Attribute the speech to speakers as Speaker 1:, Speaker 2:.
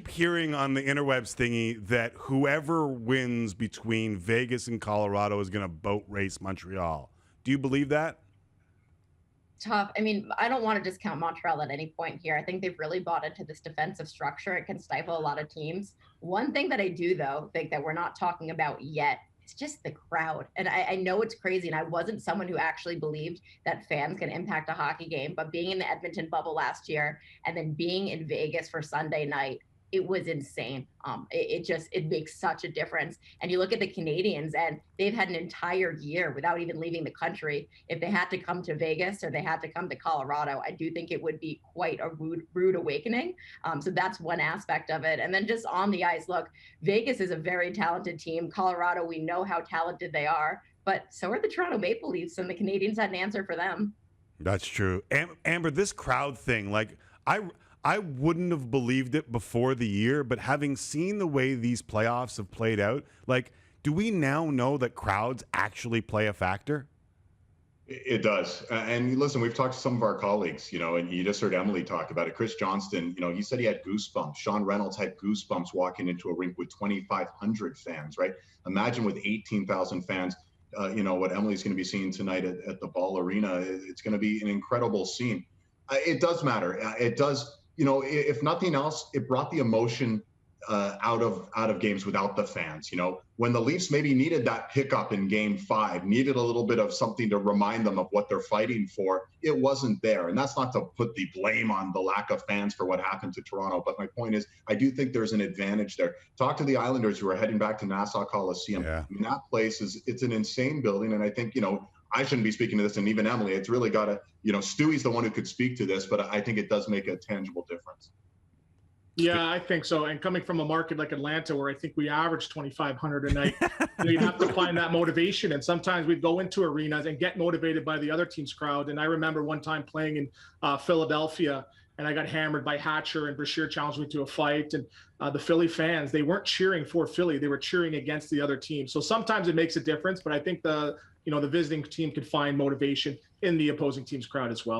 Speaker 1: keep hearing on the interwebs thingy that whoever wins between Vegas and Colorado is going to boat race Montreal. Do you believe that?
Speaker 2: Tough. I mean, I don't want to discount Montreal at any point here. I think they've really bought into this defensive structure. It can stifle a lot of teams. One thing that I do, though, think that we're not talking about yet is just the crowd. And I know it's crazy, and I wasn't someone who actually believed that fans can impact a hockey game, but being in the Edmonton bubble last year and then being in Vegas for Sunday night, it was insane. It makes such a difference. And you look at the Canadians, and they've had an entire year without even leaving the country. If they had to come to Vegas or they had to come to Colorado, I do think it would be quite a rude awakening. So that's one aspect of it. And then just on the ice, look, Vegas is a very talented team. Colorado, we know how talented they are, but so are the Toronto Maple Leafs, and the Canadians had an answer for them.
Speaker 1: That's true. Amber, this crowd thing, like I wouldn't have believed it before the year, but having seen the way these playoffs have played out, like, do we now know that crowds actually play a factor?
Speaker 3: It does. And listen, we've talked to some of our colleagues, and you just heard Emily talk about it. Chris Johnston, he said he had goosebumps. Sean Reynolds had goosebumps walking into a rink with 2,500 fans, right? Imagine with 18,000 fans, what Emily's going to be seeing tonight at the Ball Arena. It's going to be an incredible scene. It does matter. It does. If nothing else, it brought the emotion out of games without the fans. When the Leafs maybe needed that pickup in Game 5, needed a little bit of something to remind them of what they're fighting for, it wasn't there. And that's not to put the blame on the lack of fans for what happened to Toronto. But my point is, I do think there's an advantage there. Talk to the Islanders who are heading back to Nassau Coliseum.
Speaker 1: Yeah.
Speaker 3: I mean, that place it's an insane building. And I think, I shouldn't be speaking to this, and even Emily, it's really got to, Stewie's the one who could speak to this, but I think it does make a tangible difference.
Speaker 4: Yeah, I think so. And coming from a market like Atlanta, where I think we average 2,500 a night, you have to find that motivation. And sometimes we'd go into arenas and get motivated by the other team's crowd. And I remember one time playing in Philadelphia, and I got hammered by Hatcher, and Brashear challenged me to a fight. And the Philly fans, they weren't cheering for Philly. They were cheering against the other team. So sometimes it makes a difference, but I think the visiting team could find motivation in the opposing team's crowd as well.